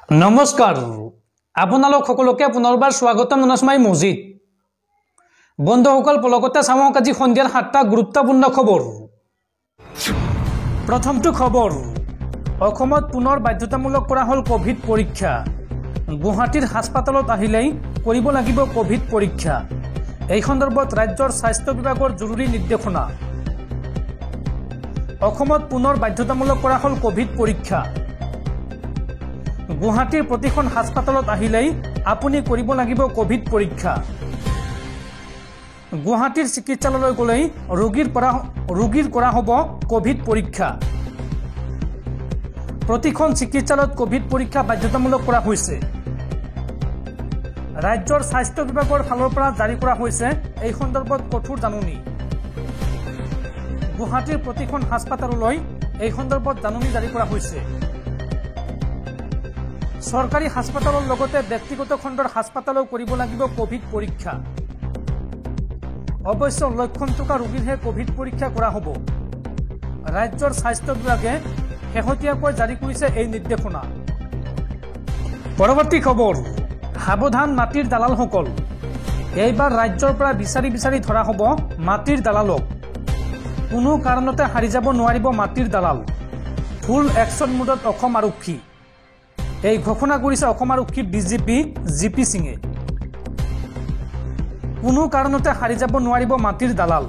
নমস্কাৰ আপোনালোক সকলোকে পুনৰবাৰ স্বাগতম জনাইছো মজিদ বন্ধুসকল পলকতে চাওক আজি সন্ধিয়াৰ 7টা গুৰুত্বপূৰ্ণ খবৰ প্ৰথমটো খবৰ অসমত পুনৰ বাধ্যতামূলক কৰা হল কোভিড পৰীক্ষা গুৱাহাটীৰ হাস্পতালত আহিলেই কৰিব লাগিব কোভিড পৰীক্ষা এই সন্দৰ্ভত ৰাজ্যৰ স্বাস্থ্য বিভাগৰ জৰুৰী নিৰ্দেশনা অসমত পুনৰ বাধ্যতামূলক কৰা হল কোভিড পৰীক্ষা গুৱাহাটীৰ প্ৰতিখন হাস্পতালত আহিলেই আপুনি কৰিব লাগিব কোভিড পৰীক্ষা গুৱাহাটীৰ চিকিৎসালয়লৈ গলেই ৰোগীৰ কৰা হ'ব কোভিড পৰীক্ষা প্ৰতিখন চিকিৎসালয়ত কোভিড পৰীক্ষা বাধ্যতামূলক কৰা হৈছে ৰাজ্যৰ স্বাস্থ্য বিভাগৰ ফালৰ পৰা জাৰি কৰা হৈছে এই সন্দৰ্ভত কঠোৰ জাননী গুৱাহাটীৰ প্ৰতিখন হাস্পতাললৈ এই সন্দৰ্ভত জাননী জাৰি কৰা হৈছে সৰকাৰি হাসপাতালৰ লগতে ব্যক্তিগত খণ্ডৰ হাসপাতালও কৰিব লাগিব কোভিড পৰীক্ষা অবশ্য লক্ষণ থকা ৰোগীৰহে কোভিড পৰীক্ষা কৰা হ'ব ৰাজ্যৰ স্বাস্থ্য বিভাগে শেহতীয়াকৈ জাৰি কৰিছে এই নিৰ্দেশনা পৰৱৰ্তী খবৰ সাৱধান মাটিৰ দালালসকল এইবাৰ ৰাজ্যৰ পৰা বিচাৰি ধৰা হ'ব মাটিৰ দালালক কোনো কাৰণতে হাৰি যাব নোৱাৰিব মাটিৰ দালাল ফুল একশন মুডত অসম আৰক্ষী এই ঘোষণা কৰিছে অসম আৰক্ষীৰ ডিজিপি জিপি সিঙে কোনো কাৰণতে হাৰি যাব নোৱাৰিব মাটিৰ দালাল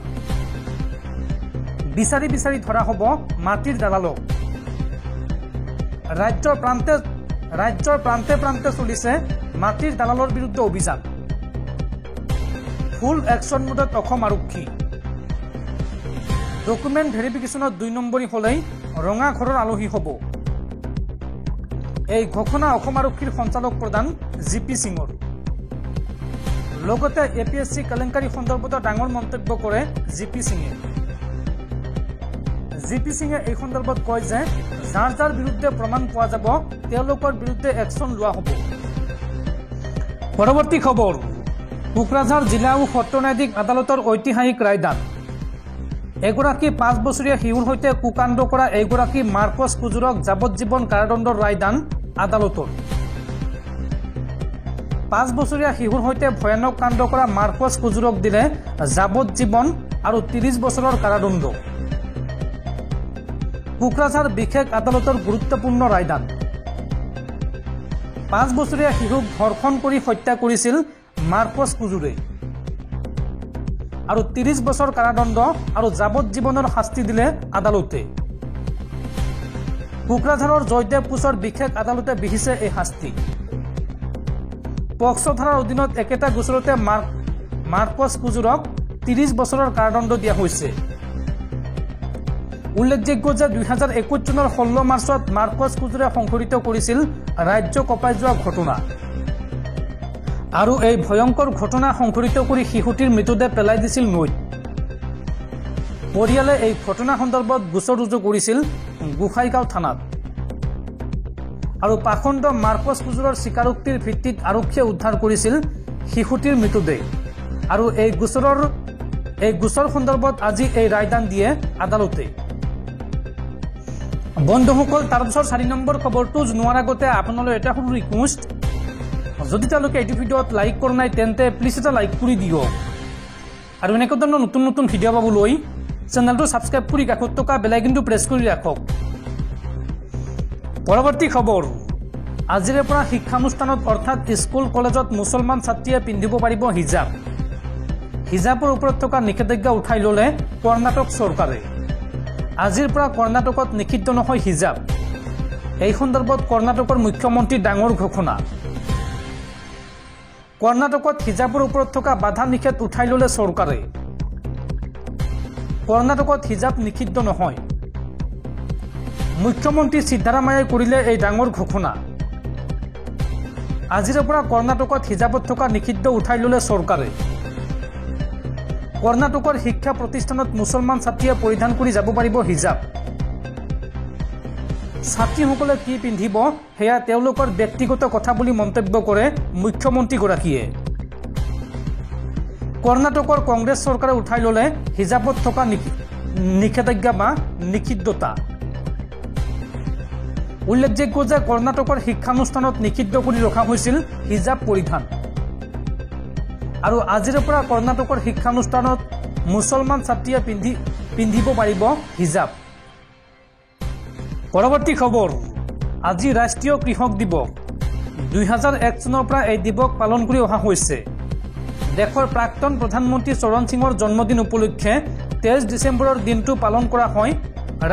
বিচাৰি ধৰা হ'ব মাটিৰ দালালক ৰাজ্যৰ প্ৰান্তে চলিছে মাটিৰ দালালৰ বিৰুদ্ধে অভিযান ফুল একশন মুডত অসম আৰক্ষী ডকুমেণ্ট ভেৰিফিকেশ্যনত 2 নম্বৰী হলেই ৰঙা ঘৰৰ আলহী হ'ব এই ঘোষণা অসম আৰক্ষীৰ সঞ্চালক প্ৰধান জিপি সিঙৰ লগতে এপিএসসি কেলেংকাৰী সন্দৰ্ভত ডাঙৰ মন্তব্য কৰে জিপি সিঙে এই সন্দৰ্ভত কয় যে যাৰ বিৰুদ্ধে প্ৰমাণ পোৱা যাব তেওঁলোকৰ বিৰুদ্ধে একশন লোৱা হ'ব পৰৱৰ্তী খবৰ কোকৰাঝাৰ জিলা আৰু সত্ৰ ন্যায়াধীশ আদালতৰ ঐতিহাসিক ৰায়দান এগৰাকী 5 বছৰীয়া শিশুৰ সৈতে কুকাণ্ড কৰা এগৰাকী মাৰ্কছ কুজুৰক যাৱজ্জীৱন কাৰাদণ্ডৰ ৰায়দান আদালতৰ 5 বছৰীয়া শিশুৰ সৈতে ভয়ানক কাণ্ড কৰা মাৰ্কছ কুজুৰক দিলে যাৱজ্জীৱন আৰু 30 বছৰৰ কাৰাদণ্ড কোকৰাঝাৰ বিশেষ আদালতৰ গুৰুত্বপূৰ্ণ ৰায়দান 5 বছৰীয়া শিশুক ধৰ্ষণ কৰি হত্যা কৰিছিল মাৰ্কছ কুজুৰে আৰু 30 বছৰ কাৰাদণ্ড আৰু যাৱজ্জীৱনৰ শাস্তি দিলে আদালতে কোকৰাঝাৰৰ জয়দেৱ কোচৰ বিশেষ আদালতে বিহিছে এই শাস্তি পক্সো ধাৰাৰ অধীনত একেটা গোচৰতে মাৰ্কছ কুজুৰক 30 বছৰৰ কাৰাদণ্ড দিয়া হৈছে উল্লেখযোগ্য যে 2021 চনৰ 16 মাৰ্চত মাৰ্কছ কুজুৰে সংঘটিত কৰিছিল ৰাজ্য কঁপাই যোৱা ঘটনা আৰু এই ভয়ংকৰ ঘটনা সংঘটিত কৰি শিশুটিৰ মৃতদেহ পেলাই দিছিল নৈত পৰিয়ালে এই ঘটনা সন্দৰ্ভত গোচৰ ৰুজু কৰিছিল গোসাইগাঁও থানাত আৰু পাখণ্ড মাৰ্কছ কুজুৰৰ স্বীকাৰোক্তিৰ ভিত্তিত আৰক্ষীয়ে উদ্ধাৰ কৰিছিল শিশুটিৰ মৃতদেহ আৰু এই গোচৰ সন্দৰ্ভত আজি এই ৰায়দান দিয়ে আদালতে বন্ধুসকল তাৰপিছত 4 নম্বৰ খবৰটো জনোৱাৰ আগতে আপোনালৈ এটা সৰু ৰিকুৱেষ্ট যদি তেওঁলোকে এই ভিডিঅ'ত লাইক কৰা নাই তেন্তে প্লিজ এটা লাইক কৰি দিয়ক আৰু এনেকুৱা ধৰণৰ নতুন ভিডিঅ' পাবলৈ চেনেলটো সাবস্ক্ৰাইব কৰি কাষত থকা বেল আইকনটো প্ৰেছ কৰি ৰাখক পৰৱৰ্তী খবৰ আজিৰে পৰা শিক্ষানুষ্ঠানত অৰ্থাৎ স্কুল কলেজত মুছলমান ছাত্ৰীয়ে পিন্ধিব পাৰিব হিজাবৰ ওপৰত থকা নিষেধাজ্ঞা উঠাই ল'লে কৰ্ণাটক চৰকাৰে আজিৰ পৰা কৰ্ণাটকত নিষিদ্ধ নহয় হিজাব এই সন্দৰ্ভত কৰ্ণাটকৰ মুখ্যমন্ত্ৰীৰ ডাঙৰ ঘোষণা কৰ্ণাটকত হিজাবৰ ওপৰত থকা বাধা নিষেধ উঠাই ল'লে চৰকাৰে কৰ্ণাটকত হিজাব নিষিদ্ধ নহয় মুখ্যমন্ত্ৰী সিদ্ধাৰামায়াই কৰিলে এই ডাঙৰ ঘোষণা আজিৰ পৰা কৰ্ণাটকত হিজাবত থকা নিষিদ্ধ উঠাই ল'লে চৰকাৰে কৰ্ণাটকৰ শিক্ষা প্ৰতিষ্ঠানত মুছলমান ছাত্ৰীয়ে পৰিধান কৰি যাব পাৰিব হিজাব ছাত্ৰীসকলে কি পিন্ধিব সেয়া তেওঁলোকৰ ব্যক্তিগত কথা বুলি মন্তব্য কৰে মুখ্যমন্ত্ৰীগৰাকীয়ে কৰ্ণাটকৰ কংগ্ৰেছ চৰকাৰে উঠাই ল'লে হিজাবত থকা নিষেধাজ্ঞা বা নিষিদ্ধতা উল্লেখযোগ্য যে কৰ্ণাটকৰ শিক্ষানুষ্ঠানত নিষিদ্ধ কৰি ৰখা হৈছিল হিজাব পৰিধান আৰু আজিৰ পৰা কৰ্ণাটকৰ শিক্ষানুষ্ঠানত মুছলমান ছাত্ৰীয়ে পিন্ধিব পাৰিব হিজাব। পৰৱৰ্তী খবৰ, আজি ৰাষ্ট্ৰীয় কৃষক দিৱস। 2001 চনৰ পৰা এই দিৱস পালন কৰি অহা হৈছে। দেশৰ প্ৰাক্তন প্ৰধানমন্ত্ৰী চৰণ সিঙৰ জন্মদিন উপলক্ষে 23 ডিচেম্বৰৰ দিনটো পালন কৰা হয়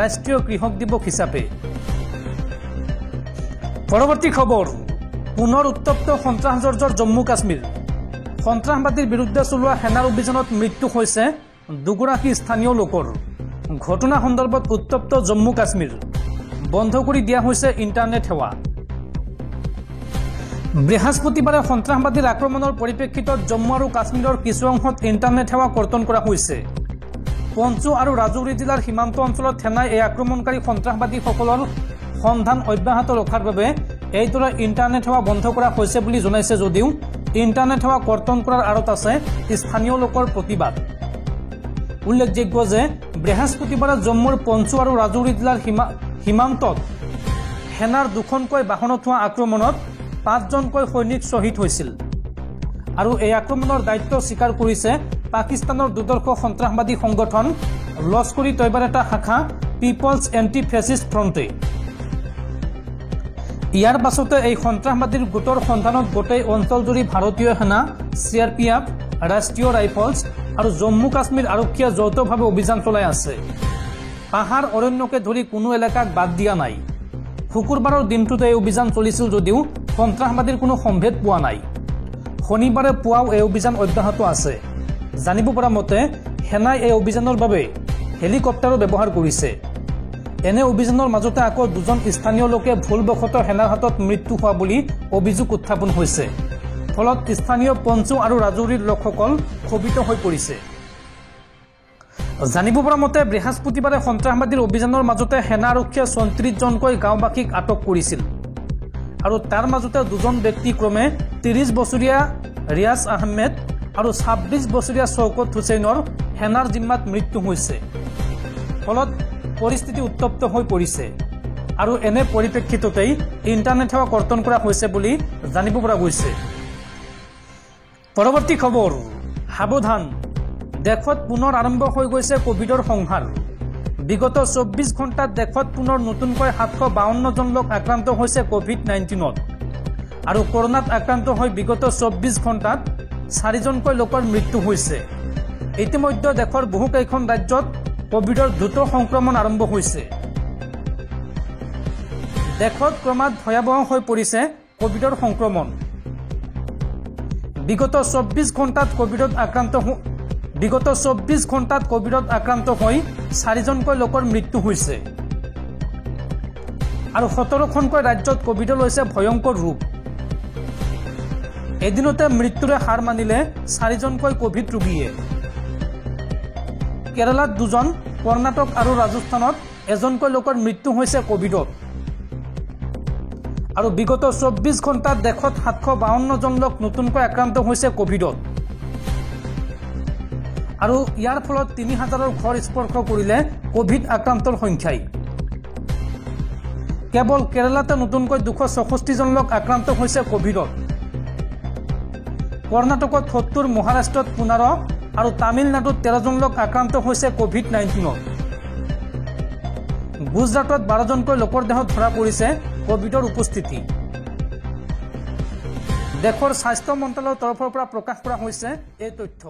ৰাষ্ট্ৰীয় কৃষক দিৱস হিচাপে। পৰৱৰ্তী খবৰ, পুনৰ উত্তপ্ত সন্ত্ৰাসজৰ্জৰ জম্মু কাশ্মীৰ। সন্ত্ৰাসবাদীৰ বিৰুদ্ধে চলোৱা সেনাৰ অভিযানত মৃত্যু হৈছে দুগৰাকী স্থানীয় লোকৰ। ঘটনা সন্দৰ্ভত উত্তপ্ত জম্মু কাশ্মীৰ, বন্ধ কৰি দিয়া হৈছে ইণ্টাৰনেট সেৱা। বৃহস্পতিবাৰে সন্ত্ৰাসবাদীৰ আক্ৰমণৰ পৰিপ্ৰেক্ষিতত জম্মু আৰু কাশ্মীৰৰ কিছু অংশত ইণ্টাৰনেট সেৱা কৰ্তন কৰা হৈছে। পঞ্চু আৰু ৰাজৌৰি জিলাৰ সীমান্ত অঞ্চলত সেনাই এই আক্ৰমণকাৰী সন্ত্ৰাসবাদীসকলৰ সন্ধান অব্যাহত ৰখাৰ বাবে এইদৰে ইণ্টাৰনেট সেৱা বন্ধ কৰা হৈছে বুলি জনাইছে যদিও ইণ্টাৰনেট সেৱা কৰ্তন কৰাৰ আঁৰত আছে স্থানীয় লোকৰ প্ৰতিবাদ। উল্লেখযোগ্য যে বৃহস্পতিবাৰে জম্মুৰ পঞ্চু আৰু ৰাজৌৰি জিলাৰ সীমান্তত সেনাৰ দুখনকৈ বাহনত হোৱা আক্ৰমণত 5জনকৈ সৈনিক শ্বহীদ হৈছিল আৰু এই আক্ৰমণৰ দায়িত্ব স্বীকাৰ কৰিছে পাকিস্তানৰ দুৰ্দৰ্শ সন্ত্ৰাসবাদী সংগঠন লস্কৰি তৈবাৰ এটা শাখা পিপলছ এণ্টি ফেচিষ্ট ফ্ৰণ্টে। ইয়াৰ পাছতে এই সন্ত্ৰাসবাদীৰ গোটৰ সন্ধানত গোটেই অঞ্চলজুৰি ভাৰতীয় সেনা, CRPF, ৰাষ্ট্ৰীয় ৰাইফলছ আৰু জম্মু কাশ্মীৰ আৰক্ষীয়ে যৌথভাৱে অভিযান চলাই আছে। পাহাৰ অৰণ্যকে ধৰি কোনো এলেকাক বাদ দিয়া নাই। শুকুৰবাৰৰ দিনটোতে এই অভিযান চলিছিল যদিও সন্ত্ৰাসবাদীৰ কোনো সম্ভেদ পোৱা নাই। শনিবাৰে পুৱাও এই অভিযান অব্যাহত আছে। জানিব পৰা মতে সেনাই এই অভিযানৰ বাবে হেলিকপ্টাৰো ব্যৱহাৰ কৰিছে। এনে অভিযানৰ মাজতে আকৌ 2জন স্থানীয় লোকে ভুলবশতঃ সেনাৰ হাতত মৃত্যু হোৱা বুলি অভিযোগ উত্থাপন হৈছে। ফলত স্থানীয় পঞ্চু আৰু ৰাজৌৰিৰ লোকসকল ক্ষোভিত হৈ পৰিছে। জানিব পৰা মতে বৃহস্পতিবাৰে সন্ত্ৰাসবাদীৰ অভিযানৰ মাজতে সেনা আৰক্ষীয়ে 34জনকৈ গাঁওবাসীক আটক কৰিছিল আৰু তাৰ মাজতে 2জন ব্যক্তি ক্ৰমে 30 বছৰীয়া ৰিয়াজ আহমেদ আৰু 26 বছৰীয়া শওকত হুছেইনৰ সেনাৰ জিম্মাত মৃত্যু হৈছে। ফলত পৰিস্থিতি উত্তপ্ত হৈ পৰিছে আৰু এনে পৰিপ্ৰেক্ষিততেই ইণ্টাৰনেট সেৱা কৰ্তন কৰা হৈছে বুলি জানিব পৰা গৈছে। পৰৱৰ্তী খবৰ, সাৱধান, দেশত পুনৰ আৰম্ভ হৈ গৈছে কোভিডৰ সংহাৰ। বিগত 24 ঘণ্টাত দেশত পুনৰ নতুনকৈ 752জন লোক আক্ৰান্ত হৈছে কোভিড-19ত আৰু কৰোনাত আক্ৰান্ত হৈ বিগত 24 ঘণ্টাত 4জনকৈ লোকৰ মৃত্যু হৈছে। ইতিমধ্যে দেশৰ বহুকেইখন ৰাজ্যত কোভিডৰ দ্ৰুত সংক্ৰমণ আৰম্ভ হৈছে। দেশত ক্ৰমাৎ ভয়াৱহ হৈ পৰিছে কোভিডৰ সংক্ৰমণ। বিগত 24 ঘণ্টাত কোভিডত আক্ৰান্ত হৈ 4জনকৈ লোকৰ মৃত্যু হৈছে আৰু 17খনকৈ ৰাজ্যত কোভিডে লৈছে ভয়ংকৰ ৰূপ। এদিনতে মৃত্যুৰে হাৰ মানিলে 4জনকৈ কোভিড ৰোগীয়ে। কেৰালাত 2জন, কৰ্ণাটক আৰু ৰাজস্থানত 1জনকৈ লোকৰ মৃত্যু হৈছে কোভিডত আৰু বিগত 24 ঘণ্টাত দেশত 752জন লোক নতুনকৈ আক্ৰান্ত হৈছে কোভিডত আৰু ইয়াৰ ফলত 3000ৰ ঘৰ স্পৰ্শ কৰিলে কোভিড আক্ৰান্তৰ সংখ্যাই। কেৱল কেৰালাতে নতুনকৈ 264জন লোক আক্ৰান্ত হৈছে কোভিডত। কৰ্ণাটকত 70, মহাৰাষ্ট্ৰত 15 আৰু তামিলনাডুত 13জন লোক আক্ৰান্ত হৈছে কোভিড-19ত। গুজৰাটত 12জনকৈ লোকৰ দেহত ধৰা পৰিছে কোভিডৰ উপস্থিতি। দেশৰ স্বাস্থ্য মন্ত্ৰালয়ৰ তৰফৰ পৰা প্ৰকাশ কৰা হৈছে এই তথ্য।